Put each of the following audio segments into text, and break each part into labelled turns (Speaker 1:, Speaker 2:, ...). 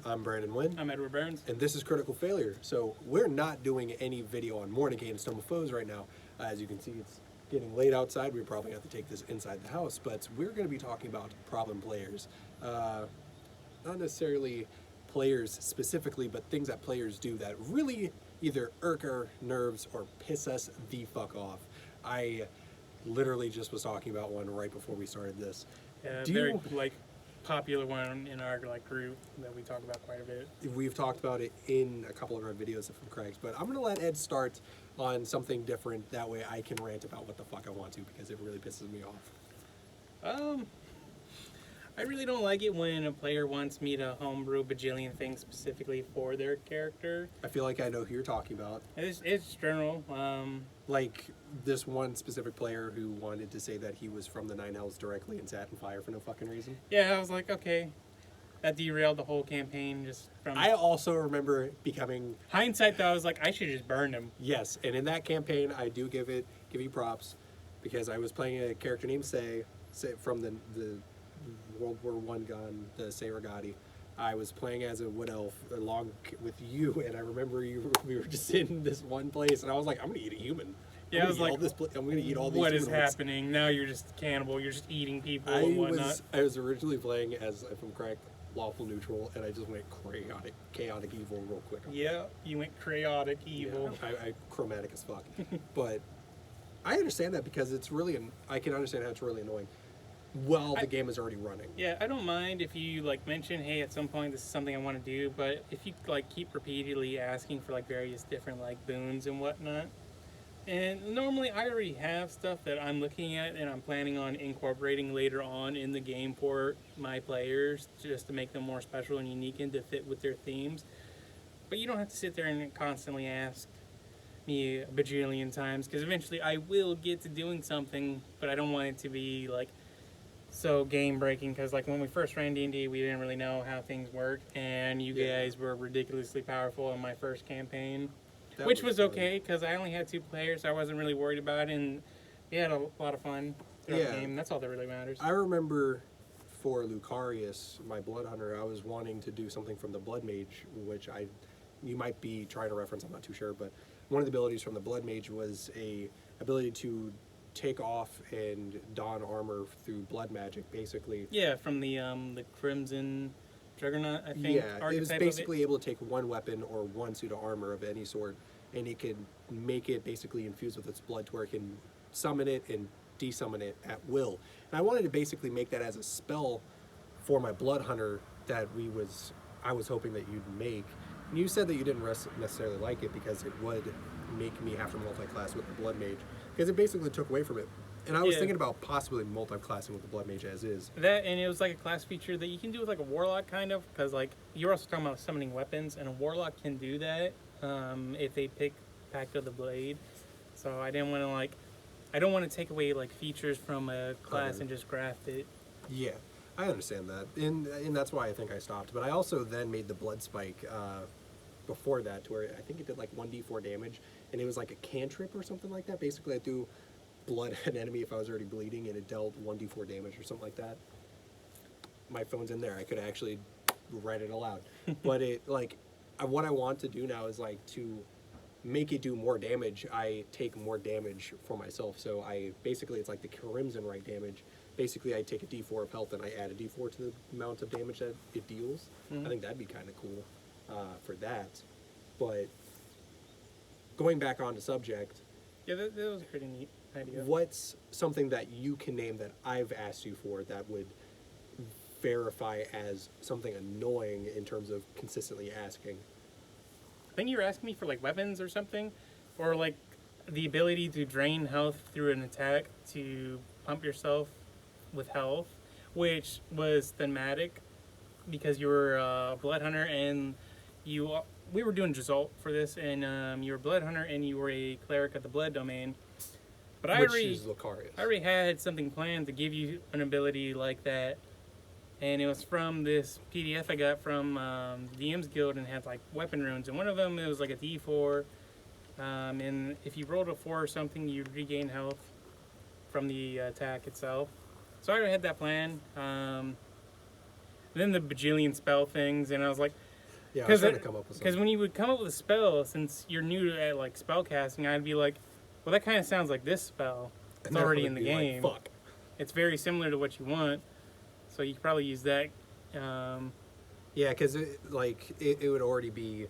Speaker 1: I'm Brandon Wynn.
Speaker 2: I'm Edward Burns.
Speaker 1: And this is Critical Failure. So we're not doing any video on Morningate and Stone of Foes right now. As you can see, it's getting late outside. We probably have to take this inside the house, but we're going to be talking about problem players. Not necessarily players specifically, but things that players do that really either irk our nerves or piss us the fuck off. I literally just was talking about one right before we started this.
Speaker 2: Very popular one in our group that we talk about quite a bit.
Speaker 1: We've talked about it in a couple of our videos from Craig's, but I'm going to let Ed start on something different. That way I can rant about what the fuck I want to, because it really pisses me off.
Speaker 2: I really don't like it when a player wants me to homebrew bajillion things specifically for their character.
Speaker 1: I feel like I know who you're talking about.
Speaker 2: It's general.
Speaker 1: Like this one specific player who wanted to say that he was from the Nine Hells directly and sat in fire for no fucking reason.
Speaker 2: Yeah, I was like, okay. That derailed the whole campaign just from...
Speaker 1: I also remember becoming...
Speaker 2: Hindsight, though, I was like, I should just burn him.
Speaker 1: Yes, and in that campaign, I do give you props, because I was playing a character named Say from the World War I gun, the Serigati. I was playing as a wood elf along with you, and I remember we were just in this one place, and I was like, I'm gonna eat a human.
Speaker 2: Yeah, I was like,
Speaker 1: I'm gonna eat all these.
Speaker 2: What is
Speaker 1: humanoids.
Speaker 2: happening? Now you're just cannibal. You're just eating people and whatnot.
Speaker 1: I was originally playing as, if I'm correct, lawful neutral, and I just went chaotic evil real quick.
Speaker 2: Yeah, you went chaotic evil.
Speaker 1: Yeah, I chromatic as fuck. But I understand that, because it's really, I can understand how it's really annoying while the game is already running.
Speaker 2: Yeah, I don't mind if you mention, hey, at some point this is something I want to do, but if you keep repeatedly asking for various different boons and whatnot, and normally I already have stuff that I'm looking at and I'm planning on incorporating later on in the game for my players, just to make them more special and unique and to fit with their themes. But you don't have to sit there and constantly ask me a bajillion times, because eventually I will get to doing something, but I don't want it to be so game breaking, because when we first ran D&D, we didn't really know how things worked, and you guys were ridiculously powerful in my first campaign, which was okay, because I only had 2 players, so I wasn't really worried about it, and we had a lot of fun throughout the game. That's all that really matters.
Speaker 1: I remember for Lucarius, my Blood Hunter, I was wanting to do something from the Blood Mage, which you might be trying to reference, I'm not too sure, but one of the abilities from the Blood Mage was a ability to take off and don armor through blood magic, basically.
Speaker 2: Yeah, from the Crimson Juggernaut, I think.
Speaker 1: Yeah, it was basically able to take one weapon or one suit of armor of any sort, and it could make it basically infused with its blood to where it can summon it and desummon it at will. And I wanted to basically make that as a spell for my Blood Hunter that I was hoping that you'd make. And you said that you didn't necessarily like it because it would make me have to multi-class with the Blood Mage, because it basically took away from it. And I was thinking about possibly multi-classing with the Blood Mage as is.
Speaker 2: That, and it was a class feature that you can do with a Warlock, kind of, because you were also talking about summoning weapons, and a Warlock can do that if they pick Pact of the Blade. So I didn't want to I don't want to take away features from a class and just graft it.
Speaker 1: Yeah, I understand that, and that's why I think I stopped. But I also then made the Blood Spike before that, to where I think it did 1d4 damage, and it was a cantrip or something like that. Basically, I threw blood at an enemy if I was already bleeding, and it dealt 1d4 damage or something like that. My phone's in there. I could actually write it aloud. But what I want to do now is to make it do more damage. I take more damage for myself. So basically it's the Crimson Right damage. Basically, I take a d4 of health and I add a d4 to the amount of damage that it deals. I think that'd be kind of cool for that. But going back on the subject,
Speaker 2: yeah, that was a pretty neat idea.
Speaker 1: What's something that you can name that I've asked you for that would verify as something annoying in terms of consistently asking?
Speaker 2: I think you were asking me for weapons or something, or the ability to drain health through an attack to pump yourself with health, which was thematic because you were a Blood Hunter and we were doing Gisult for this, and you were a Blood Hunter and you were a cleric of the Blood Domain. But I already had something planned to give you an ability like that, and it was from this PDF I got from DM's Guild, and had weapon runes, and one of them it was a D4, and if you rolled a 4 or something, you'd regain health from the attack itself. So I already had that plan. Then the bajillion spell things, and I was like,
Speaker 1: Yeah, I was trying to come up with
Speaker 2: Because
Speaker 1: something.
Speaker 2: when you would come up with a spell, since you're new to like spell casting, I'd be like, well, that kind of sounds like this spell. It's
Speaker 1: And then I
Speaker 2: already
Speaker 1: would
Speaker 2: in the
Speaker 1: be like,
Speaker 2: game.
Speaker 1: fuck.
Speaker 2: It's very similar to what you want, so you could probably use that.
Speaker 1: Yeah, because it would already be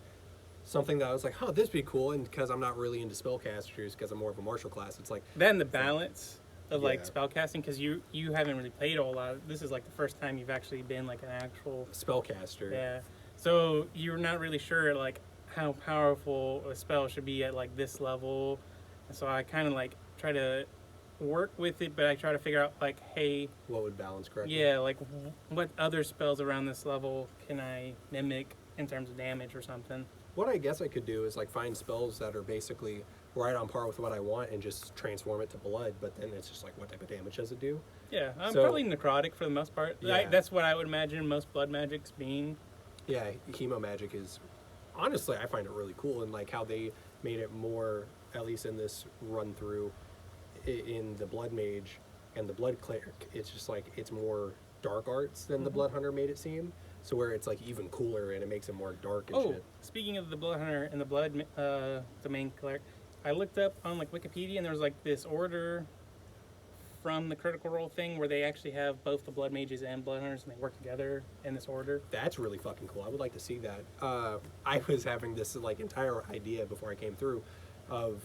Speaker 1: something that I was like, huh, this would be cool. And because I'm not really into spellcasters, because I'm more of a martial class, it's like,
Speaker 2: That and the balance of like
Speaker 1: Yeah.
Speaker 2: spell casting, because you haven't really played a whole lot. This is like the first time you've actually been like an actual
Speaker 1: spellcaster.
Speaker 2: yeah. So you're not really sure like how powerful a spell should be at like this level. So I kind of like try to work with it, but I try to figure out like, hey,
Speaker 1: What would balance correctly?
Speaker 2: yeah, like what other spells around this level can I mimic in terms of damage or something.
Speaker 1: What I guess I could do is like find spells that are basically right on par with what I want and just transform it to blood, but then it's just like, what type of damage does it do?
Speaker 2: Yeah, I'm
Speaker 1: So-
Speaker 2: probably necrotic for the most part.
Speaker 1: Yeah.
Speaker 2: That's what I would imagine most blood magics being.
Speaker 1: Yeah, hemo magic is, honestly, I find it really cool, and like how they made it more, at least in this run through, in the blood mage and the blood cleric, it's just like it's more dark arts than the blood hunter made it seem. So where it's like even cooler and it makes it more dark and
Speaker 2: Oh,
Speaker 1: shit.
Speaker 2: speaking of the blood hunter and the blood domain cleric, I looked up on like Wikipedia and there was like this order from the Critical Role thing where they actually have both the blood mages and blood hunters and they work together in this order.
Speaker 1: That's really fucking cool. I would like to see that. I was having this like entire idea before I came through of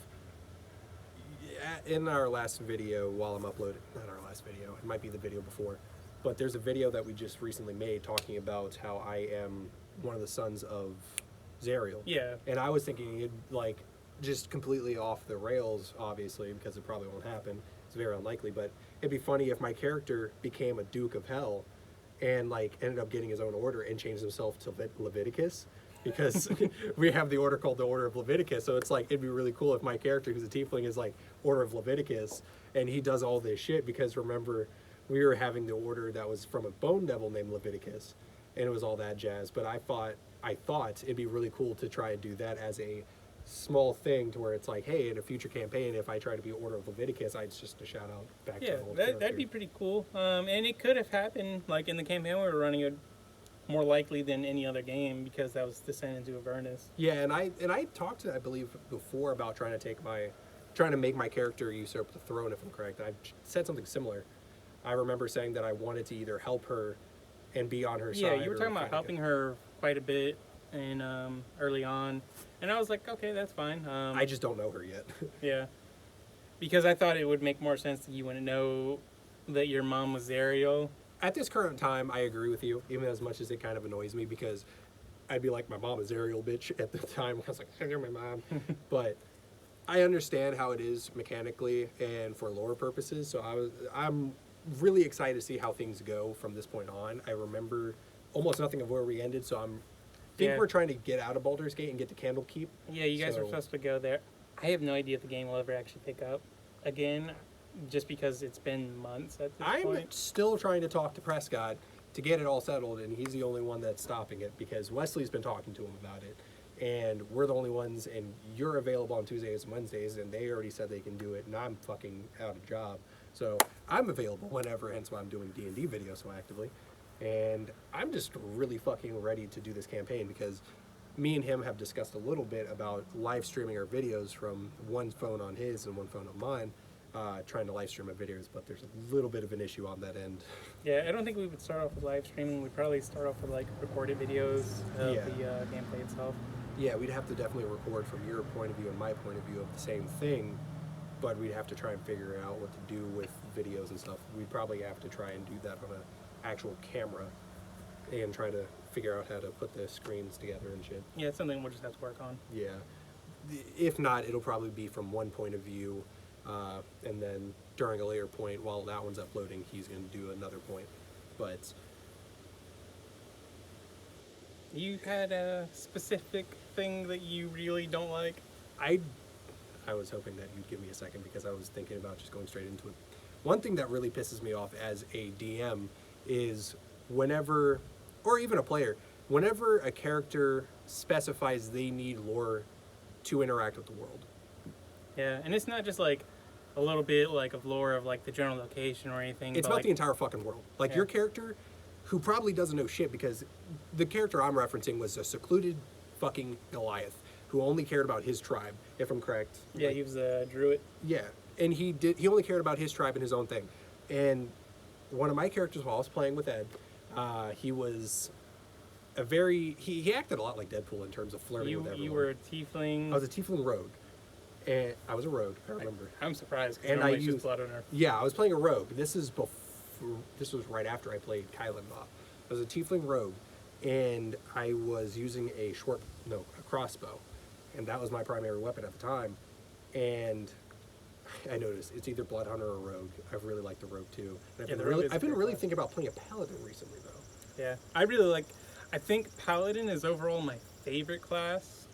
Speaker 1: in our last video while I'm uploading, not our last video, it might be the video before, but there's a video that we just recently made talking about how I am one of the sons of Zariel.
Speaker 2: Yeah.
Speaker 1: And I was thinking it like just completely off the rails, obviously, because it probably won't happen. It's very unlikely, but it'd be funny if my character became a Duke of Hell and like ended up getting his own order and changed himself to Leviticus, because we have the order called the Order of Leviticus. So it's like it'd be really cool if my character, who's a tiefling, is like Order of Leviticus, and he does all this shit. Because remember, we were having the order that was from a bone devil named Leviticus, and it was all that jazz. But I thought it'd be really cool to try and do that as a small thing, to where it's like, hey, in a future campaign, if I try to be Order of Leviticus, it's just a shout out back to
Speaker 2: Yeah,
Speaker 1: the old
Speaker 2: that'd
Speaker 1: character.
Speaker 2: be pretty cool. And it could have happened like in the campaign we were running, it more likely than any other game because that was Descent into Avernus.
Speaker 1: Yeah, and I talked to, I believe, before about trying to make my character usurp the throne, if I'm correct. I said something similar. I remember saying that I wanted to either help her and be on her side.
Speaker 2: Yeah, you were
Speaker 1: or
Speaker 2: talking about
Speaker 1: kinda
Speaker 2: helping her quite a bit and early on, and I was like, okay, that's fine.
Speaker 1: I just don't know her yet.
Speaker 2: Yeah, because I thought it would make more sense that you wouldn't know that your mom was Zariel.
Speaker 1: At this current time, I agree with you, even as much as it kind of annoys me, because I'd be like, my mom is Ariel, bitch, at the time. I was like, you're my mom. But I understand how it is mechanically and for lore purposes, so I'm really excited to see how things go from this point on. I remember almost nothing of where we ended, so think
Speaker 2: Yeah.
Speaker 1: we're trying to get out of Baldur's Gate and get to Candlekeep.
Speaker 2: Yeah, you guys were
Speaker 1: So-
Speaker 2: supposed to go there. I have no idea if the game will ever actually pick up again, just because it's been months at this
Speaker 1: I'm
Speaker 2: point.
Speaker 1: still trying to talk to Prescott to get it all settled, and he's the only one that's stopping it, because Wesley's been talking to him about it, and we're the only ones, and you're available on Tuesdays and Wednesdays, and they already said they can do it, and I'm fucking out of job. So I'm available whenever, hence why I'm doing D&D videos so actively. And I'm just really fucking ready to do this campaign, because me and him have discussed a little bit about live streaming our videos from one phone on his and one phone on mine, trying to live stream our videos, but there's a little bit of an issue on that end.
Speaker 2: Yeah, I don't think we would start off with live streaming. We'd probably start off with like recorded videos of
Speaker 1: Yeah.
Speaker 2: the gameplay itself.
Speaker 1: Yeah, we'd have to definitely record from your point of view and my point of view of the same thing, but we'd have to try and figure out what to do with videos and stuff. We'd probably have to try and do that on an actual camera and try to figure out how to put the screens together and shit.
Speaker 2: Yeah, it's something we'll just have to work on.
Speaker 1: Yeah. If not, it'll probably be from one point of view, and then during a later point, while that one's uploading, he's going to do another point. But
Speaker 2: You had a specific thing that you really don't like?
Speaker 1: I was hoping that you'd give me a second, because I was thinking about just going straight into it. One thing that really pisses me off as a DM is whenever, or even a player, whenever a character specifies they need lore to interact with the world.
Speaker 2: Yeah, and it's not just like a little bit like of lore of like the general location or anything.
Speaker 1: It's
Speaker 2: but
Speaker 1: about
Speaker 2: like,
Speaker 1: the entire fucking world. Like
Speaker 2: Yeah.
Speaker 1: your character who probably doesn't know shit because the character I'm referencing was a secluded fucking Goliath who only cared about his tribe, if I'm correct.
Speaker 2: Yeah, he was a druid.
Speaker 1: Yeah, and he only cared about his tribe and his own thing. And one of my characters while I was playing with Ed, he was a very he acted a lot like Deadpool in terms of flirting with everyone.
Speaker 2: You were a tiefling.
Speaker 1: I was a tiefling rogue, and I was a rogue. I remember.
Speaker 2: I'm surprised because
Speaker 1: And
Speaker 2: normally
Speaker 1: I
Speaker 2: it's just
Speaker 1: used-
Speaker 2: blood on her.
Speaker 1: Yeah, I was playing a rogue. This is before. This was right after I played Kylan Bob. I was a tiefling rogue, and I was using a crossbow, and that was my primary weapon at the time. And I noticed it's either blood hunter or rogue. I really like the rogue too. And
Speaker 2: Yeah, the rogue is
Speaker 1: I've been
Speaker 2: a great
Speaker 1: really
Speaker 2: class.
Speaker 1: thinking about playing a paladin recently though.
Speaker 2: Yeah, I really like. I think paladin is overall my favorite class,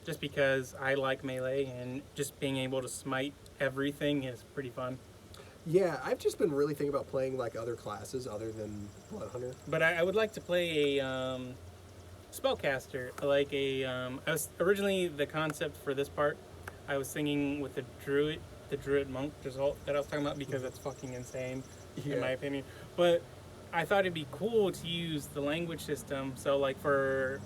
Speaker 2: just because I like melee and just being able to smite everything is pretty fun.
Speaker 1: Yeah, I've just been really thinking about playing like other classes other than blood hunter.
Speaker 2: But I would like to play a spellcaster, like I was originally the concept for this part. I was thinking with the druid monk result that I was talking about because that's fucking insane, in my opinion. But I thought it'd be cool to use the language system. So like for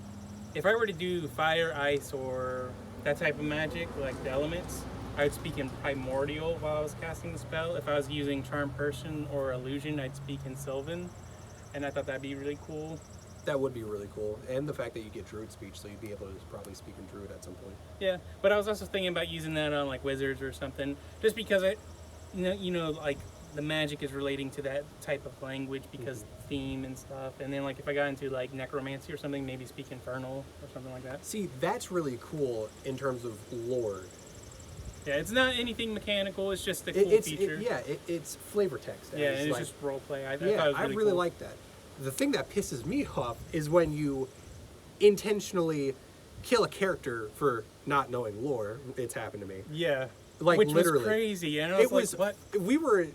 Speaker 2: if I were to do fire, ice, or that type of magic, like the elements, I would speak in primordial while I was casting the spell. If I was using charm person or illusion, I'd speak in sylvan, and I thought that'd be really cool.
Speaker 1: That would be really cool, and the fact that you get druid speech, so you'd be able to probably speak in druid at some point.
Speaker 2: Yeah, but I was also thinking about using that on like wizards or something, just because like the magic is relating to that type of language because theme and stuff. And then like if I got into like necromancy or something, maybe speak infernal or something like that.
Speaker 1: See, that's really cool in terms of lore.
Speaker 2: Yeah, it's not anything mechanical. It's just a cool feature.
Speaker 1: It's flavor text.
Speaker 2: Yeah,
Speaker 1: It's
Speaker 2: and it's
Speaker 1: like-
Speaker 2: just role play. I
Speaker 1: yeah,
Speaker 2: thought it was
Speaker 1: I
Speaker 2: really
Speaker 1: really
Speaker 2: cool.
Speaker 1: like that. The thing that pisses me off is when you intentionally kill a character for not knowing lore. It's happened to me.
Speaker 2: Yeah,
Speaker 1: Like,
Speaker 2: which
Speaker 1: literally.
Speaker 2: was crazy. And I was like, what?
Speaker 1: We were.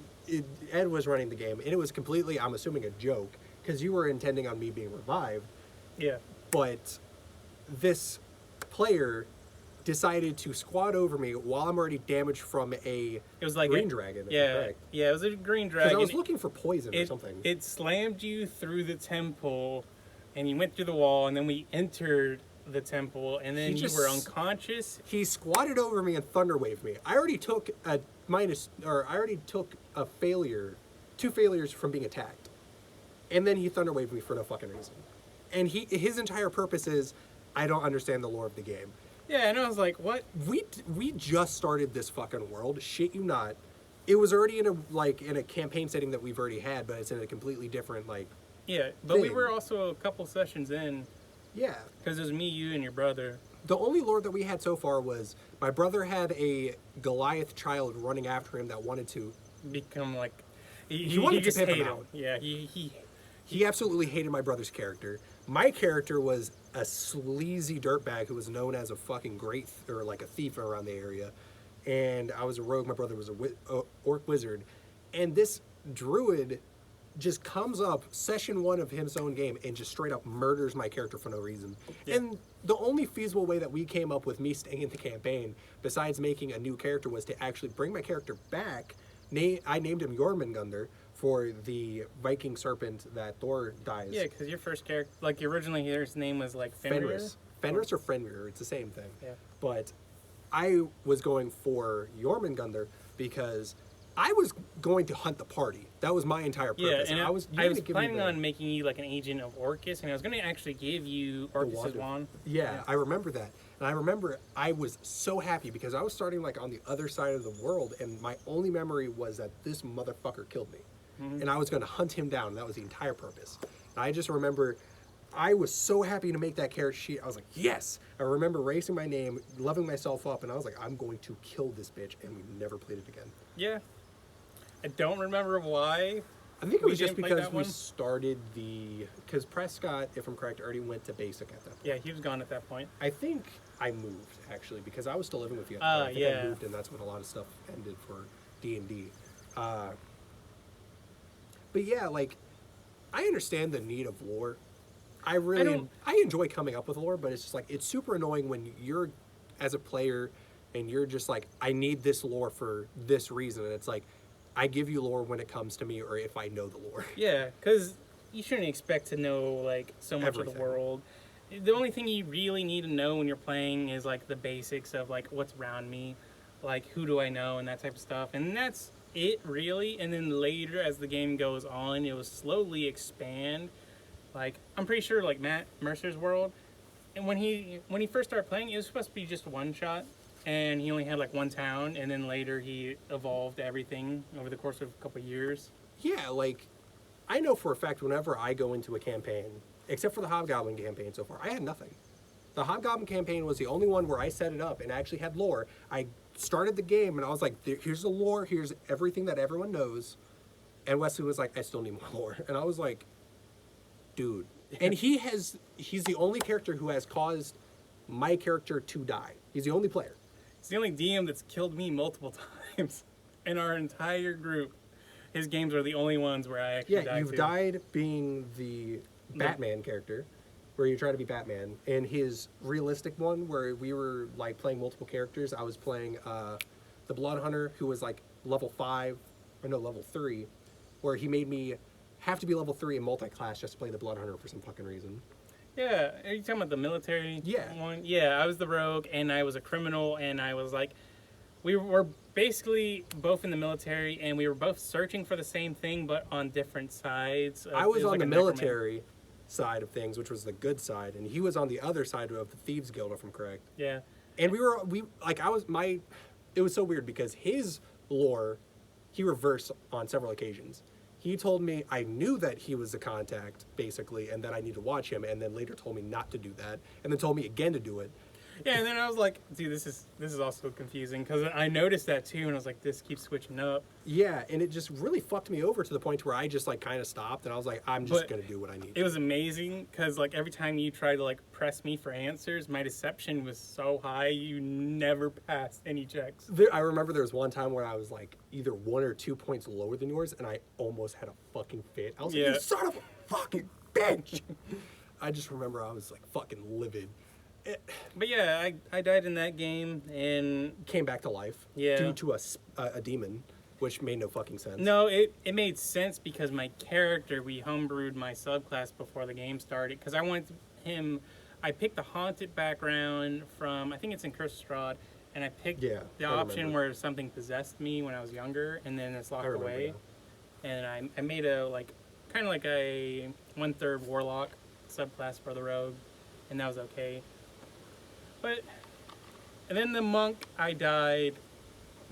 Speaker 1: Ed was running the game, and it was completely, I'm assuming, a joke because you were intending on me being revived.
Speaker 2: Yeah,
Speaker 1: But this player decided to squat over me while I'm already damaged from a
Speaker 2: it was like
Speaker 1: green dragon. if I'm
Speaker 2: Yeah,
Speaker 1: correct.
Speaker 2: yeah, it was a green
Speaker 1: Because
Speaker 2: dragon.
Speaker 1: I was looking for poison or
Speaker 2: it,
Speaker 1: something.
Speaker 2: it slammed you through the temple, and you went through the wall, and then we entered the temple, and then
Speaker 1: He
Speaker 2: you were
Speaker 1: just-
Speaker 2: unconscious.
Speaker 1: He squatted over me and thunder waved me. I already took a failure, 2 failures from being attacked, and then he thunder waved me for no fucking reason. And his entire purpose is, I don't understand the lore of the game.
Speaker 2: Yeah, and I was like, what?
Speaker 1: We just started this fucking world. Shit you not. It was already in a campaign setting that we've already had, but it's in a completely different
Speaker 2: Yeah, but we
Speaker 1: Thing.
Speaker 2: were also a couple sessions in,
Speaker 1: yeah.
Speaker 2: because it was me, you, and your brother.
Speaker 1: The only lore that we had so far was my brother had a Goliath child running after him that wanted to.
Speaker 2: Become like
Speaker 1: He wanted to
Speaker 2: just
Speaker 1: pimp him
Speaker 2: hated
Speaker 1: out.
Speaker 2: Yeah,
Speaker 1: He absolutely hated my brother's character. My character was a sleazy dirtbag who was known as a fucking like a thief around the area. And I was a rogue. My brother was a orc wizard. And this druid just comes up session 1 of his own game and just straight up murders my character for no reason.
Speaker 2: Yeah.
Speaker 1: And the only feasible way that we came up with me staying in the campaign, besides making a new character, was to actually bring my character back. I named him Jormungandr for the Viking serpent that Thor dies.
Speaker 2: yeah, because your first character, like originally his name was like Fenrir.
Speaker 1: Fenris or Fenrir, it's the same thing.
Speaker 2: Yeah.
Speaker 1: But I was going for Jormungandr because I was going to hunt the party. That was my entire
Speaker 2: Yeah,
Speaker 1: purpose.
Speaker 2: and
Speaker 1: I was
Speaker 2: planning on making you like an agent of Orcus, and I was going to actually give you Orcus's wand.
Speaker 1: Yeah, I remember that. And I remember I was so happy because I was starting like on the other side of the world, and my only memory was that this motherfucker killed me. And I was going to hunt him down. That was the entire purpose. And I just remember I was so happy to make that character sheet. I was like, yes! I remember racing my name, loving myself up, and I was like, I'm going to kill this bitch, and we never played it again.
Speaker 2: Yeah. I don't remember why.
Speaker 1: I think it
Speaker 2: We
Speaker 1: was just
Speaker 2: didn't play
Speaker 1: because
Speaker 2: that
Speaker 1: we
Speaker 2: one?
Speaker 1: started because Prescott, if I'm correct, already went to basic at that point.
Speaker 2: Yeah, he was gone at that point.
Speaker 1: I think I moved, actually, because I was still living with you at the
Speaker 2: Ah,
Speaker 1: time. I think
Speaker 2: yeah.
Speaker 1: I moved, and that's when a lot of stuff ended for D&D. But yeah, like, I understand the need of lore. I enjoy coming up with lore, but it's just like, it's super annoying when you're, as a player, and you're just like, I need this lore for this reason, and it's like, I give you lore when it comes to me, or if I know the lore.
Speaker 2: Yeah, because you shouldn't expect to know like so much of
Speaker 1: Everything.
Speaker 2: the world. The only thing you really need to know when you're playing is like the basics of like what's around me, like who do I know and that type of stuff, and that's it really. And then later, as the game goes on, it will slowly expand. Like I'm pretty sure like Matt Mercer's world, and when he first started playing, it was supposed to be just one shot, and he only had like one town, and then later he evolved everything over the course of a couple of years.
Speaker 1: Yeah, like, I know for a fact whenever I go into a campaign, except for the Hobgoblin campaign so far, I had nothing. The Hobgoblin campaign was the only one where I set it up and actually had lore. I started the game and I was like, here's the lore, here's everything that everyone knows. And Wesley was like, I still need more lore. And I was like, dude. And he's the only character who has caused my character to die. He's the only player.
Speaker 2: It's the only DM that's killed me multiple times in our entire group. His games are the only ones where I actually died.
Speaker 1: Yeah, you've died being the Batman character, where you try to be Batman. And his realistic one, where we were like playing multiple characters, I was playing the Blood Hunter, who was like level 5, or no, level 3, where he made me have to be level 3 in multi-class just to play the Blood Hunter for some fucking reason.
Speaker 2: Yeah, are you talking about the military one? Yeah, I was the rogue, and I was a criminal, and I was like, we were basically both in the military, and we were both searching for the same thing, but on different sides.
Speaker 1: I was on the military side of things, which was the good side, and he was on the other side of the Thieves Guild, if I'm correct.
Speaker 2: Yeah.
Speaker 1: And it was so weird because his lore, he reversed on several occasions. He told me I knew that he was a contact, basically, and that I need to watch him, and then later told me not to do that, and then told me again to do it.
Speaker 2: Yeah, and then I was like, dude, this is also confusing, because I noticed that too, and I was like, this keeps switching up.
Speaker 1: Yeah, and it just really fucked me over to the point where I just like kind of stopped, and I was like, I'm just going to do what I need.
Speaker 2: It was amazing, because like every time you tried to like press me for answers, my deception was so high, you never passed any checks.
Speaker 1: I remember there was one time where I was like either 1 or 2 points lower than yours, and I almost had a fucking fit. I was like, you son of a fucking bitch! I just remember I was like fucking livid.
Speaker 2: But yeah, I died in that game and
Speaker 1: came back to life.
Speaker 2: Yeah.
Speaker 1: Due to a demon, which made no fucking sense.
Speaker 2: No, it made sense because my character, we homebrewed my subclass before the game started, because I wanted him. I picked the haunted background from, I think it's in Curse of Strahd, and I picked the option where something possessed me when I was younger, and then it's locked away. And I made a like kind of like a 1/3 warlock subclass for the rogue, and that was okay. And then the monk, I died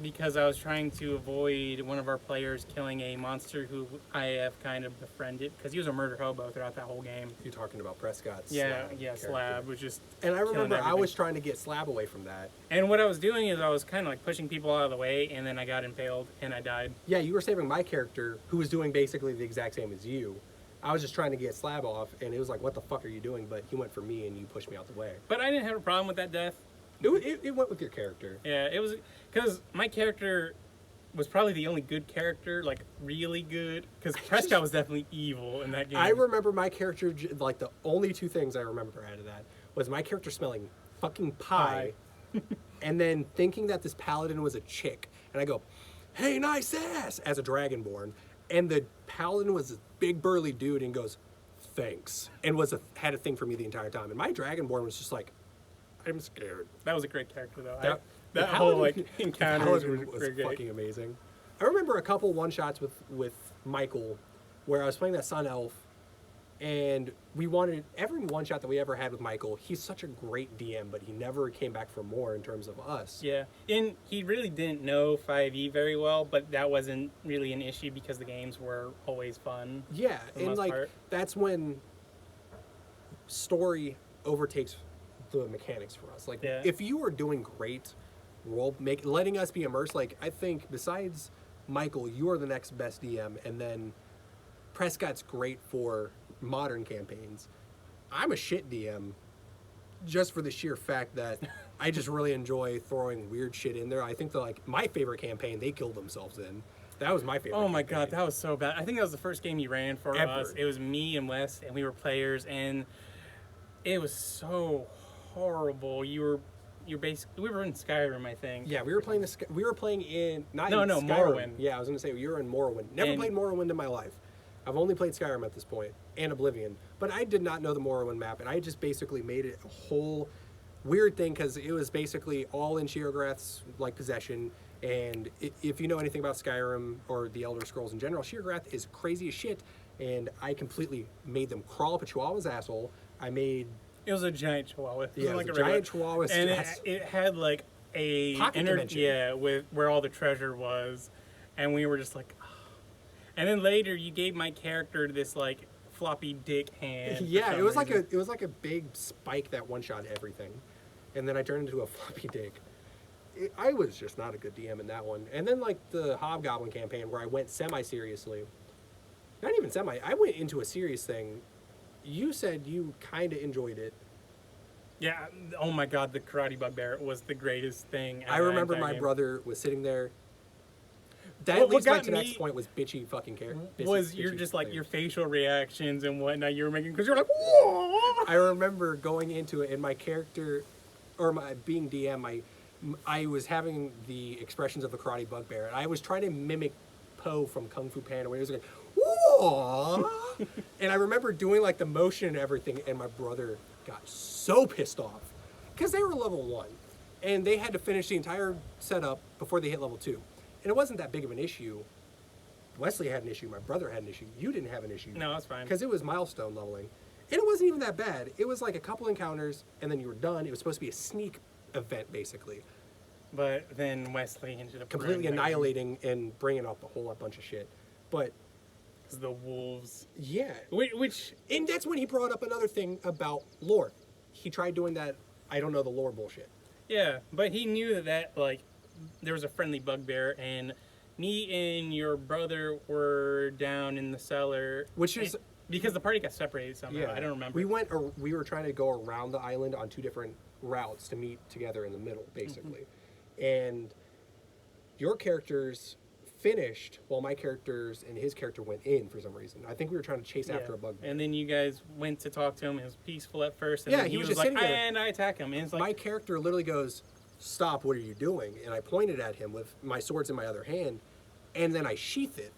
Speaker 2: because I was trying to avoid one of our players killing a monster who I have kind of befriended, because he was a murder hobo throughout that whole game.
Speaker 1: You're talking about Prescott's
Speaker 2: Slab was just
Speaker 1: and I remember I was trying to get Slab away from that.
Speaker 2: And what I was doing is I was kind of like pushing people out of the way, and then I got impaled and I died.
Speaker 1: Yeah, you were saving my character, who was doing basically the exact same as you. I was just trying to get Slab off, and it was like, what the fuck are you doing? But he went for me, and you pushed me out the way.
Speaker 2: But I didn't have a problem with that death.
Speaker 1: It went with your character.
Speaker 2: Yeah, it was, because my character was probably the only good character, like really good, because Prescott was definitely evil in that game.
Speaker 1: I remember my character, like the only 2 things I remember out of that was my character smelling fucking pie. And then thinking that this paladin was a chick. And I go, hey, nice ass, as a dragonborn. And the paladin was a big burly dude and goes, thanks. And had a thing for me the entire time. And my dragonborn was just like, I'm scared.
Speaker 2: That was a great character, though.
Speaker 1: That
Speaker 2: whole like encounter was
Speaker 1: fucking amazing. I remember a couple one-shots with Michael where I was playing that Sun Elf, and we wanted every one-shot that we ever had with Michael. He's such a great DM, but he never came back for more in terms of us.
Speaker 2: Yeah, and he really didn't know 5e very well, but that wasn't really an issue because the games were always fun.
Speaker 1: Yeah, and like that's when story overtakes the mechanics for us. Like if you were doing great letting us be immersed, like I think besides Michael, you are the next best DM, and then Prescott's great for modern campaigns. I'm a shit DM just for the sheer fact that I just really enjoy throwing weird shit in there. I think my favorite campaign they killed themselves in. That was my favorite.
Speaker 2: Oh my god, that was so bad. I think that was the first game you ran for us. It was me and Wes, and we were players, and it was so horrible. We were in Skyrim, I think.
Speaker 1: Yeah, we were playing in Morrowind.
Speaker 2: Morrowind.
Speaker 1: Yeah, I was gonna say you were in Morrowind. Never played Morrowind in my life. I've only played Skyrim at this point and Oblivion, but I did not know the Morrowind map, and I just basically made it a whole weird thing because it was basically all in Sheograth's like possession. And if you know anything about Skyrim or the Elder Scrolls in general, Sheograth is crazy as shit, and I completely made them crawl up a chihuahua's asshole. I made
Speaker 2: It was a giant chihuahua.
Speaker 1: yeah, it was
Speaker 2: like
Speaker 1: a
Speaker 2: regular-
Speaker 1: giant chihuahua,
Speaker 2: and it had like a
Speaker 1: Pocket dimension.
Speaker 2: yeah, with where all the treasure was, and we were just like, and then later you gave my character this like floppy dick hand. for
Speaker 1: yeah,
Speaker 2: some
Speaker 1: it was
Speaker 2: reason.
Speaker 1: like a big spike that one shot everything, and then I turned into a floppy dick. I was just not a good DM in that one. And then like the Hobgoblin campaign where I went semi-seriously. Not even semi. I went into a serious thing. You said you kind of enjoyed it.
Speaker 2: Yeah. Oh my God, the karate bugbear was the greatest thing.
Speaker 1: I
Speaker 2: ever.
Speaker 1: remember
Speaker 2: That
Speaker 1: my
Speaker 2: game.
Speaker 1: brother was sitting there. That
Speaker 2: What
Speaker 1: leads me
Speaker 2: got
Speaker 1: to the next
Speaker 2: me
Speaker 1: point was bitchy fucking character.
Speaker 2: Was you're just like your facial reactions and whatnot you were making because you're like, whoa.
Speaker 1: I remember going into it and my character, or my being DM, I was having the expressions of the karate bugbear, and I was trying to mimic Po from Kung Fu Panda when he was like, whoa! And I remember doing like the motion and everything, and my brother got so pissed off because they were level 1, and they had to finish the entire setup before they hit level 2, and it wasn't that big of an issue. Wesley had an issue, my brother had an issue, you didn't have an issue.
Speaker 2: No, that's fine.
Speaker 1: Because it was milestone leveling. And it wasn't even that bad. It was like a couple encounters, and then you were done. It was supposed to be a sneak event, basically.
Speaker 2: But then Wesley ended up
Speaker 1: Completely annihilating and bringing up a whole bunch of shit. But,
Speaker 2: the wolves.
Speaker 1: yeah.
Speaker 2: Which
Speaker 1: And that's when he brought up another thing about lore. He tried doing that, I don't know the lore bullshit.
Speaker 2: yeah, but he knew that like there was a friendly bugbear and me and your brother were down in the cellar,
Speaker 1: Which is...
Speaker 2: because the party got separated somehow.
Speaker 1: Yeah.
Speaker 2: I don't remember.
Speaker 1: We were trying to go around the island on 2 different routes to meet together in the middle, basically. And your characters finished while my characters and his character went in for some reason. I think we were trying to chase
Speaker 2: Yeah.
Speaker 1: after a bugbear.
Speaker 2: And then you guys went to talk to him. It was peaceful at first. And
Speaker 1: Yeah,
Speaker 2: then
Speaker 1: he was
Speaker 2: was
Speaker 1: just
Speaker 2: like,
Speaker 1: sitting there.
Speaker 2: and I attack him. And it's like,
Speaker 1: My character literally goes, "Stop, what are you doing?" And I pointed at him with my swords in my other hand, and then I sheath it.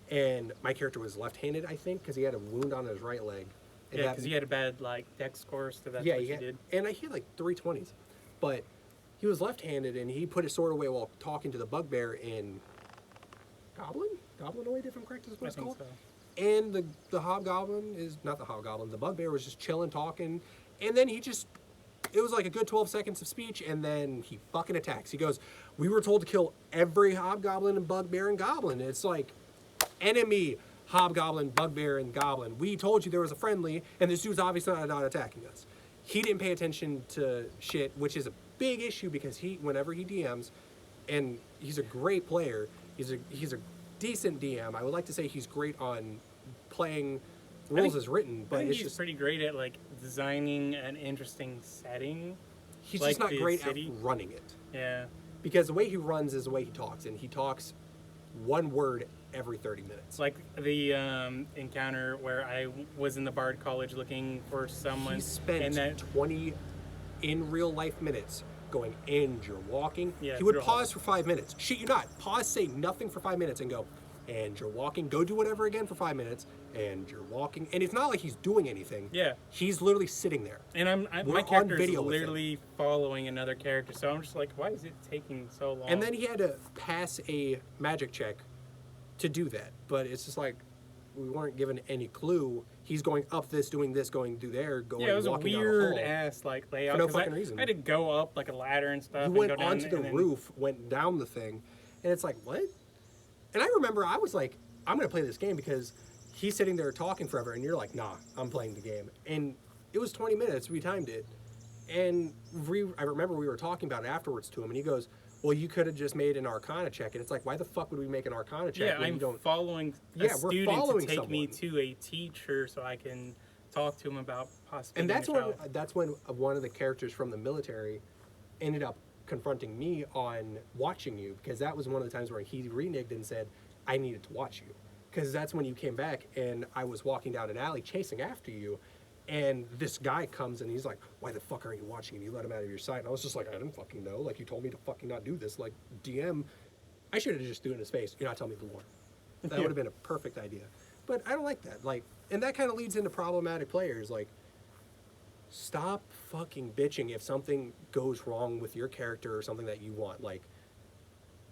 Speaker 1: And my character was left-handed, I think, because he had a wound on his right leg. And
Speaker 2: yeah,
Speaker 1: that-
Speaker 2: because he had a bad like dex score, so that's
Speaker 1: yeah,
Speaker 2: what
Speaker 1: he
Speaker 2: you
Speaker 1: had,
Speaker 2: did.
Speaker 1: and I hit like 320s. But he was left-handed, and he put his sword away while talking to the bugbear in Goblinoid, if I'm correct, is
Speaker 2: I
Speaker 1: what it's
Speaker 2: think
Speaker 1: called.
Speaker 2: so.
Speaker 1: And the hobgoblin is not the hobgoblin. The bugbear was just chilling, talking, and then it was like a good 12 seconds of speech, and then he fucking attacks. He goes, "We were told to kill every hobgoblin and bugbear and goblin." And it's like, enemy hobgoblin, bugbear, and goblin. We told you there was a friendly, and this dude's obviously not attacking us. He didn't pay attention to shit, which is a big issue because whenever he DMs, and he's a great player, he's a decent DM. I would like to say he's great on playing rules as written,
Speaker 2: I
Speaker 1: but
Speaker 2: think
Speaker 1: it's
Speaker 2: he's
Speaker 1: just
Speaker 2: pretty great at like designing an interesting setting.
Speaker 1: he's
Speaker 2: like
Speaker 1: just not
Speaker 2: the
Speaker 1: great
Speaker 2: city.
Speaker 1: at running it.
Speaker 2: Yeah.
Speaker 1: Because the way he runs is the way he talks, and he talks one word every 30 minutes.
Speaker 2: It's like the encounter where I was in the Bard College looking for someone.
Speaker 1: He spent
Speaker 2: and that
Speaker 1: 20 in real life minutes going, "And you're walking."
Speaker 2: Yeah,
Speaker 1: he would
Speaker 2: real
Speaker 1: pause for 5 minutes. Shit you not. Pause, say nothing for 5 minutes, and go, "And you're walking." Go do whatever again for 5 minutes, and you're walking. And it's not like he's doing anything.
Speaker 2: Yeah.
Speaker 1: He's literally sitting there.
Speaker 2: And
Speaker 1: We're
Speaker 2: my
Speaker 1: on
Speaker 2: character is
Speaker 1: video with him.
Speaker 2: literally following another character, so I'm just like, why is it taking so long?
Speaker 1: And then he had to pass a magic check to do that. But it's just like, we weren't given any clue. He's going up this, doing this, going through there, going
Speaker 2: yeah, it was a
Speaker 1: walking down
Speaker 2: weird
Speaker 1: hall.
Speaker 2: ass like layout.
Speaker 1: For no
Speaker 2: 'cause
Speaker 1: fucking
Speaker 2: I
Speaker 1: reason.
Speaker 2: had to go up like a ladder and stuff.
Speaker 1: You
Speaker 2: and
Speaker 1: went
Speaker 2: go down
Speaker 1: onto the
Speaker 2: and then-
Speaker 1: roof, went down the thing, and it's like, what? And I remember I was like, I'm gonna play this game because he's sitting there talking forever, and you're like, nah, I'm playing the game. And it was 20 minutes, we timed it. And I remember we were talking about it afterwards to him, and he goes, well, you could have just made an Arcana check. And it's like, why the fuck would we make an Arcana check
Speaker 2: Yeah,
Speaker 1: when
Speaker 2: I'm
Speaker 1: you don't?
Speaker 2: following a
Speaker 1: Yeah, we're
Speaker 2: student
Speaker 1: following
Speaker 2: to take me
Speaker 1: someone.
Speaker 2: to a teacher so I can talk to him about possibly.
Speaker 1: And
Speaker 2: being a child.
Speaker 1: that's when one of the characters from the military ended up confronting me on watching you, because that was one of the times where he reneged and said, I needed to watch you. Because that's when you came back, and I was walking down an alley chasing after you, and this guy comes and he's like, why the fuck aren't you watching? And you let him out of your sight. And I was just like, I didn't fucking know. Like, you told me to fucking not do this. Like, DM, I should have just threw it in his face. You're not telling me the lore. That would have been a perfect idea. But I don't like that. Like, and that kind of leads into problematic players. Like, stop fucking bitching if something goes wrong with your character or something that you want. Like,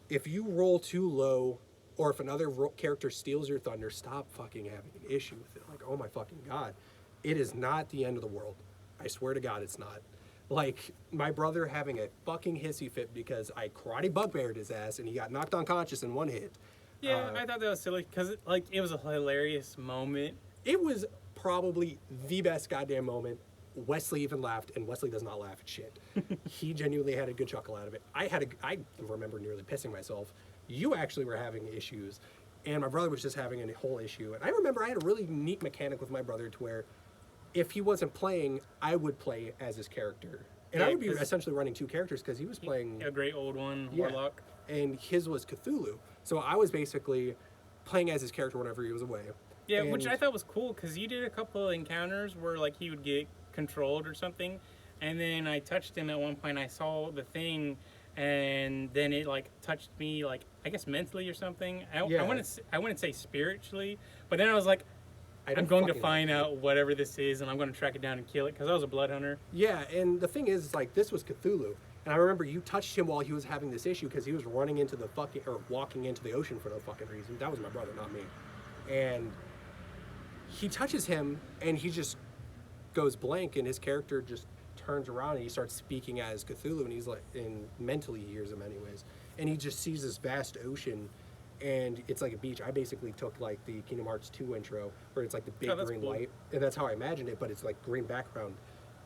Speaker 1: if you roll too low, or if another character steals your thunder, stop fucking having an issue with it. Like, oh my fucking god, it is not the end of the world. I swear to God, it's not. Like, my brother having a fucking hissy fit because I karate bugbeared his ass and he got knocked unconscious in one hit.
Speaker 2: Yeah, I thought that was silly because it was a hilarious moment.
Speaker 1: It was probably the best goddamn moment. Wesley even laughed, and Wesley does not laugh at shit. He genuinely had a good chuckle out of it. I remember nearly pissing myself. You actually were having issues, and my brother was just having a whole issue. And I remember I had a really neat mechanic with my brother to where if he wasn't playing, I would play as his character. And
Speaker 2: Yeah,
Speaker 1: I would be
Speaker 2: 'cause
Speaker 1: essentially running two characters because he was playing...
Speaker 2: A great old one,
Speaker 1: Yeah.
Speaker 2: Warlock.
Speaker 1: And his was Cthulhu. So I was basically playing as his character whenever he was away.
Speaker 2: Yeah, which
Speaker 1: And-
Speaker 2: I thought was cool because you did a couple of encounters where like he would get controlled or something, and then I touched him at one point. I saw the thing, and then it like touched me, like I guess mentally or something.
Speaker 1: Yeah.
Speaker 2: I wouldn't say spiritually, but then I was like,
Speaker 1: I
Speaker 2: I'm
Speaker 1: don't
Speaker 2: going to
Speaker 1: fucking
Speaker 2: find
Speaker 1: like it.
Speaker 2: out whatever this is, and I'm going to track it down and kill it because I was a blood hunter.
Speaker 1: Yeah, and the thing is, like, this was Cthulhu. And I remember you touched him while he was having this issue because he was running into the fucking, or walking into the ocean for no fucking reason. That was my brother, not me. And he touches him, and he just goes blank, and his character just turns around, and he starts speaking as Cthulhu, and he's like, and mentally he hears him anyways. And he just sees this vast ocean, and it's like a beach. I basically took, like, the Kingdom Hearts 2 intro, where it's like the big
Speaker 2: Oh, that's
Speaker 1: green
Speaker 2: cool.
Speaker 1: light, and that's how I imagined it, but it's like green background.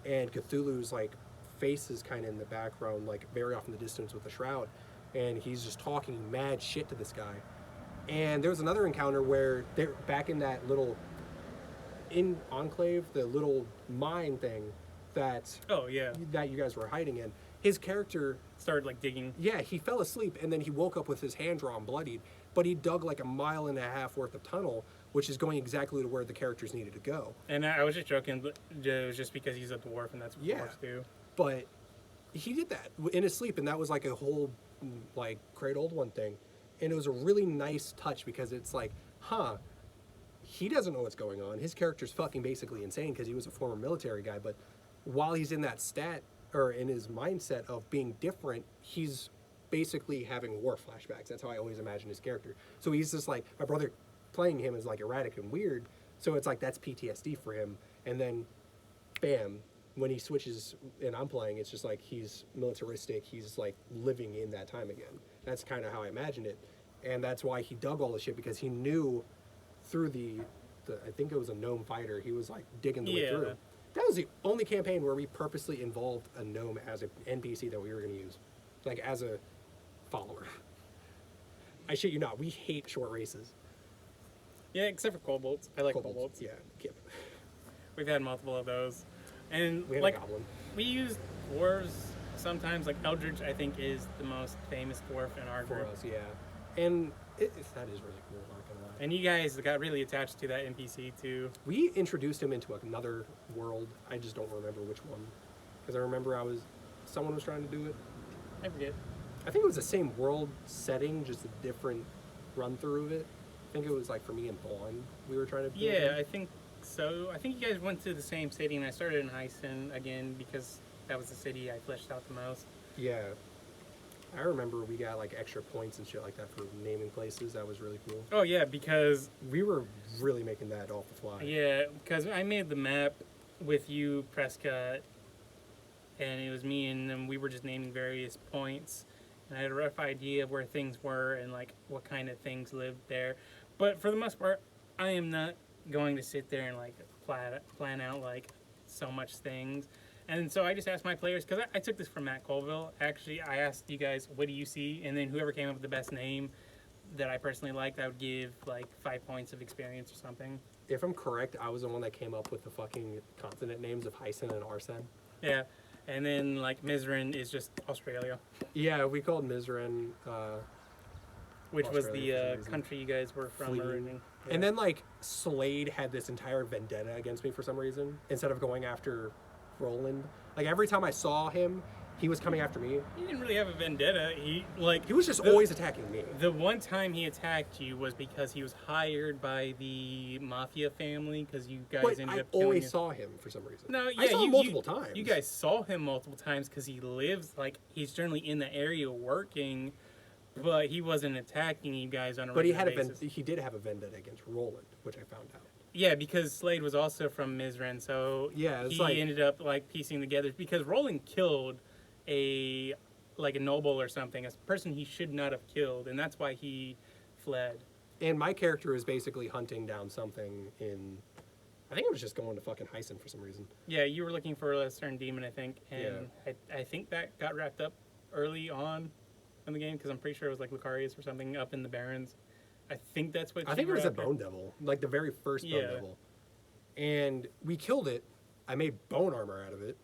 Speaker 1: And Cthulhu's, like, face is kind of in the background, like very off in the distance with the shroud, and he's just talking mad shit to this guy. And there was another encounter where they're back in that little in enclave, the little mine thing that
Speaker 2: Oh yeah,
Speaker 1: that you guys were hiding in. His character,
Speaker 2: started like digging.
Speaker 1: yeah, he fell asleep and then he woke up with his hand drawn bloodied, but he dug like 1.5 miles worth of tunnel, which is going exactly to where the characters needed to go.
Speaker 2: And I was just joking, but it was just because he's a dwarf and that's what
Speaker 1: Yeah.
Speaker 2: dwarves do.
Speaker 1: But he did that in his sleep, and that was like a whole like great old one thing, and it was a really nice touch because it's like, huh, he doesn't know what's going on. His character's fucking basically insane because he was a former military guy, but while he's in that stat or in his mindset of being different, he's basically having war flashbacks. That's how I always imagine his character. So he's just like, my brother playing him is like erratic and weird, so it's like that's PTSD for him. And then bam, when he switches and I'm playing, it's just like he's militaristic, he's like living in that time again. That's kind of how I imagined it. And that's why he dug all the shit, because he knew through the I think it was a gnome fighter, he was like digging the way
Speaker 2: Yeah.
Speaker 1: through. That was the only campaign where we purposely involved a gnome as an NPC that we were going to use, like as a follower. I shit you not, we hate short races.
Speaker 2: Yeah, except for kobolds. I like
Speaker 1: Kobolds,
Speaker 2: kobolds.
Speaker 1: yeah, Kip.
Speaker 2: We've had multiple of those, and
Speaker 1: We had
Speaker 2: like
Speaker 1: a goblin.
Speaker 2: we use dwarves sometimes. Like Eldritch, I think, is the most famous dwarf in our
Speaker 1: For
Speaker 2: group.
Speaker 1: us, yeah. And that is really cool, not gonna lie.
Speaker 2: And you guys got really attached to that NPC too.
Speaker 1: We introduced him into another world. I just don't remember which one, because I remember someone was trying to do it.
Speaker 2: I forget.
Speaker 1: I think it was the same world setting, just a different run through of it. I think it was like for me and Vaughn, we were trying to. Build
Speaker 2: Yeah,
Speaker 1: it.
Speaker 2: I think so. I think you guys went to the same city, and I started in Heisen again because that was the city I fleshed out the most.
Speaker 1: Yeah. I remember we got like extra points and shit like that for naming places. That was really cool.
Speaker 2: Oh yeah, because
Speaker 1: We were really making that off the fly.
Speaker 2: I made the map with you, Prescott, and it was me, and then we were just naming various points, and I had a rough idea of where things were and like what kind of things lived there. But for the most part, I am not going to sit there and like plan out like so much things. And so I just asked my players, because I took this from Matt Colville. Actually, I asked you guys, what do you see? And then whoever came up with the best name that I personally liked, I would give like 5 points of experience or something.
Speaker 1: If I'm correct, I was the one that came up with the fucking continent names of Hyson and Arsen.
Speaker 2: Yeah. And then like Mizrin is just Australia,
Speaker 1: Yeah, we called Mizran.
Speaker 2: which was
Speaker 1: Australia for
Speaker 2: the
Speaker 1: some reason.
Speaker 2: country you guys were from
Speaker 1: Fleeting.
Speaker 2: originally.
Speaker 1: And then like Slade had this entire vendetta against me for some reason, instead of going after Roland. Like every time I saw him, he was coming after me.
Speaker 2: He didn't really have a vendetta. He
Speaker 1: was just always attacking me.
Speaker 2: The one time he attacked you was because he was hired by the mafia family because you guys
Speaker 1: But
Speaker 2: ended
Speaker 1: I
Speaker 2: up killing
Speaker 1: always
Speaker 2: him.
Speaker 1: saw him for some reason.
Speaker 2: No, yeah,
Speaker 1: I saw him multiple times.
Speaker 2: You guys saw him multiple times because he lives he's generally in the area working, but he wasn't attacking you guys on a
Speaker 1: But he
Speaker 2: regular
Speaker 1: had
Speaker 2: basis.
Speaker 1: he did have a vendetta against Roland, which I found out.
Speaker 2: Yeah, because Slade was also from Mizran, so
Speaker 1: Yeah, it's
Speaker 2: he
Speaker 1: like-
Speaker 2: ended up piecing together because Roland killed a noble or something, a person he should not have killed, and that's why he fled.
Speaker 1: And my character is basically hunting down something in. I think I was just going to fucking Hyson for some reason.
Speaker 2: Yeah, you were looking for a certain demon, I think, and I think that got wrapped up early on in the game because I'm pretty sure it was like Lucarius or something up in the Barrens. I think that's what
Speaker 1: I
Speaker 2: you
Speaker 1: think it
Speaker 2: were
Speaker 1: was a
Speaker 2: after.
Speaker 1: Bone Devil, like the very first Bone
Speaker 2: Yeah.
Speaker 1: Devil. And we killed it. I made bone armor out of it.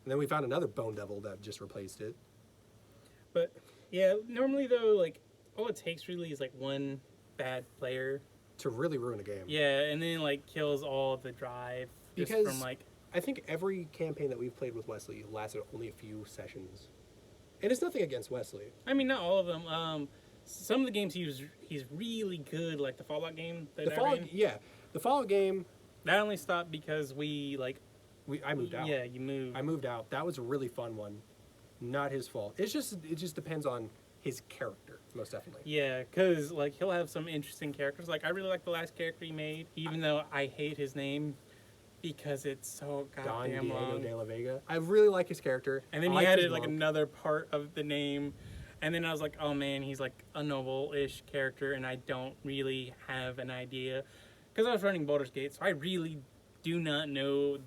Speaker 1: And then we found another Bone Devil that just replaced it.
Speaker 2: But yeah, normally though, all it takes really is one bad player.
Speaker 1: To really ruin a game.
Speaker 2: Yeah, and then kills all the drive just
Speaker 1: Because
Speaker 2: from
Speaker 1: I think every campaign that we've played with Wesley lasted only a few sessions. And it's nothing against Wesley.
Speaker 2: I mean, not all of them. Some of the games he's really good, like the Fallout game. That
Speaker 1: The
Speaker 2: I
Speaker 1: Fallout,
Speaker 2: ran.
Speaker 1: yeah, the Fallout game,
Speaker 2: That only stopped because
Speaker 1: I moved out.
Speaker 2: Yeah, you moved.
Speaker 1: I moved out. That was a really fun one. Not his fault. It just depends on his character, most definitely.
Speaker 2: Yeah, because he'll have some interesting characters. I really like the last character he made, even though I hate his name because it's so
Speaker 1: Don
Speaker 2: goddamn
Speaker 1: Diego
Speaker 2: long.
Speaker 1: de la Vega. I really like his character.
Speaker 2: And then
Speaker 1: I
Speaker 2: he
Speaker 1: liked
Speaker 2: added
Speaker 1: his monk.
Speaker 2: another part of the name, and then I was like, oh man, he's a noble-ish character, and I don't really have an idea because I was running Baldur's Gate, so I really do not know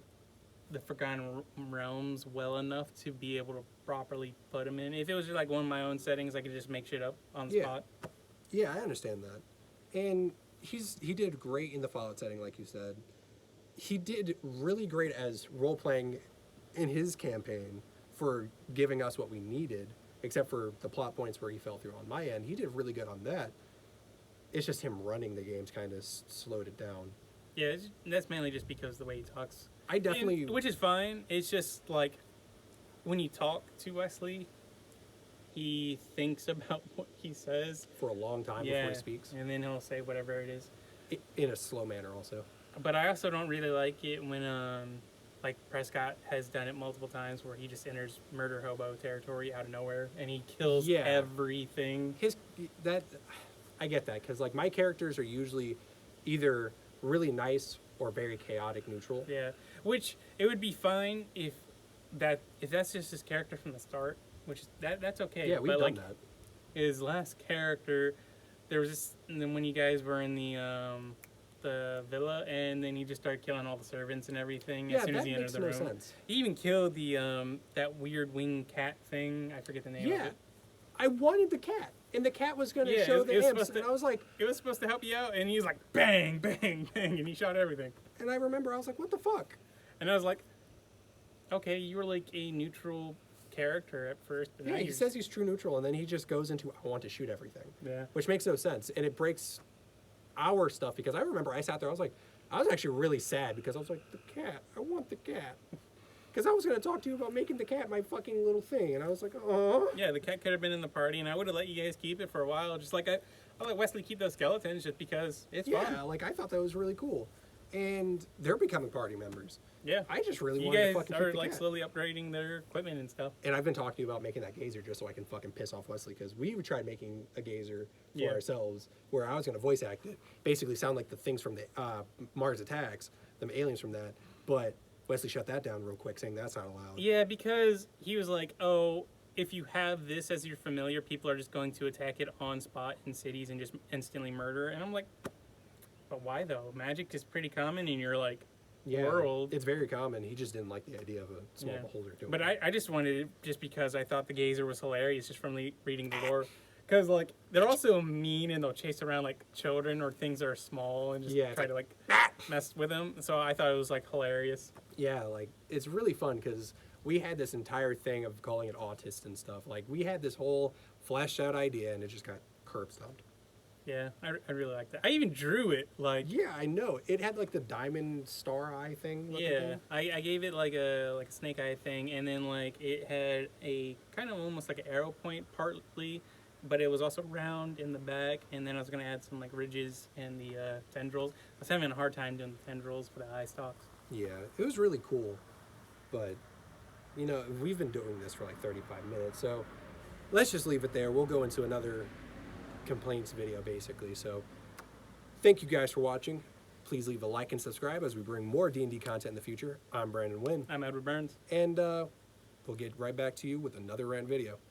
Speaker 2: the Forgotten Realms well enough to be able to properly put him in. If it was just one of my own settings, I could just make shit up on the
Speaker 1: Yeah.
Speaker 2: spot.
Speaker 1: Yeah, I understand that. And he did great in the Fallout setting, like you said. He did really great as role-playing in his campaign for giving us what we needed, except for the plot points where he fell through on my end. He did really good on that. It's just him running the games kind of slowed it down.
Speaker 2: Yeah, that's mainly just because of the way he talks.
Speaker 1: I definitely...
Speaker 2: Which is fine. It's just when you talk to Wesley, he thinks about what he says.
Speaker 1: for a long time before he speaks.
Speaker 2: And then he'll say whatever it is.
Speaker 1: In a slow manner, also.
Speaker 2: But I also don't really like it when Prescott has done it multiple times where he just enters murder hobo territory out of nowhere and he kills
Speaker 1: Yeah.
Speaker 2: everything.
Speaker 1: I get that, because my characters are usually either really nice or very chaotic neutral.
Speaker 2: Yeah, which it would be fine if that's just his character from the start, which that's okay.
Speaker 1: Yeah, we've
Speaker 2: but
Speaker 1: done that.
Speaker 2: his last character, there was this, and then when you guys were in the villa, and then he just started killing all the servants and everything
Speaker 1: Yeah,
Speaker 2: as soon as
Speaker 1: that
Speaker 2: he entered
Speaker 1: makes
Speaker 2: the
Speaker 1: no
Speaker 2: room.
Speaker 1: sense.
Speaker 2: He even killed the that weird winged cat thing. I forget the name of
Speaker 1: Yeah,
Speaker 2: it.
Speaker 1: I wanted the cat, and the cat was going to
Speaker 2: Yeah,
Speaker 1: show
Speaker 2: it
Speaker 1: the
Speaker 2: was
Speaker 1: imps,
Speaker 2: supposed to-
Speaker 1: and I was like,
Speaker 2: It was supposed to help you out, and he was like, bang, bang, bang, and he shot everything.
Speaker 1: and I remember I was like, what the fuck?
Speaker 2: And I was like, okay, you were a neutral character at first. But now
Speaker 1: Yeah, he
Speaker 2: you're
Speaker 1: says he's true neutral, and then he just goes into, I want to shoot everything.
Speaker 2: Yeah.
Speaker 1: Which makes no sense, and it breaks our stuff, because I remember I sat there, I was actually really sad, because I was like, the cat, I want the cat. Because I was going to talk to you about making the cat my fucking little thing, and I was like, oh.
Speaker 2: Yeah, the cat could have been in the party, and I would have let you guys keep it for a while. Just I let Wesley keep those skeletons just because it's
Speaker 1: Yeah,
Speaker 2: fun.
Speaker 1: I thought that was really cool. And they're becoming party members.
Speaker 2: Yeah.
Speaker 1: I just really
Speaker 2: You
Speaker 1: wanted to
Speaker 2: guys
Speaker 1: fucking
Speaker 2: are
Speaker 1: keep the cat.
Speaker 2: slowly upgrading their equipment and stuff.
Speaker 1: And I've been talking to you about making that gazer just so I can fucking piss off Wesley, because we tried making a gazer for
Speaker 2: Yeah.
Speaker 1: ourselves where I was going to voice act it, basically sound like the things from the Mars Attacks, the aliens from that, but Wesley shut that down real quick, saying that's not allowed.
Speaker 2: Yeah, because he was like, oh, if you have this as your familiar, people are just going to attack it on spot in cities and just instantly murder. And I'm like, but why though? Magic is pretty common in your world.
Speaker 1: It's very common. He just didn't like the idea of a small
Speaker 2: Yeah.
Speaker 1: beholder doing
Speaker 2: But
Speaker 1: it.
Speaker 2: I just wanted it just because I thought the gazer was hilarious just from reading the lore. Because they're also mean and they'll chase around children or things that are small and just
Speaker 1: Yeah,
Speaker 2: try
Speaker 1: it's
Speaker 2: to mess with them. So I thought it was hilarious.
Speaker 1: Yeah, it's really fun, because we had this entire thing of calling it autist and stuff. We had this whole fleshed out idea, and it just got curb stomped.
Speaker 2: Yeah, I really like that. I even drew it. Like,
Speaker 1: Yeah, I know. It had like the diamond star eye thing. looking
Speaker 2: yeah,
Speaker 1: thing.
Speaker 2: I gave it like a snake eye thing, and then like it had a kind of almost like an arrow point partly, but it was also round in the back. And then I was gonna add some like ridges and the tendrils. I was having a hard time doing the tendrils for the eye stalks.
Speaker 1: Yeah, it was really cool. But, you know, we've been doing this for like 35 minutes, so let's just leave it there. We'll go into another complaints video basically. So thank you guys for watching. Please leave a like and subscribe as we bring more D&D content in the future. I'm Brandon Wynn,
Speaker 2: I'm Edward Burns.
Speaker 1: and we'll get right back to you with another rant video.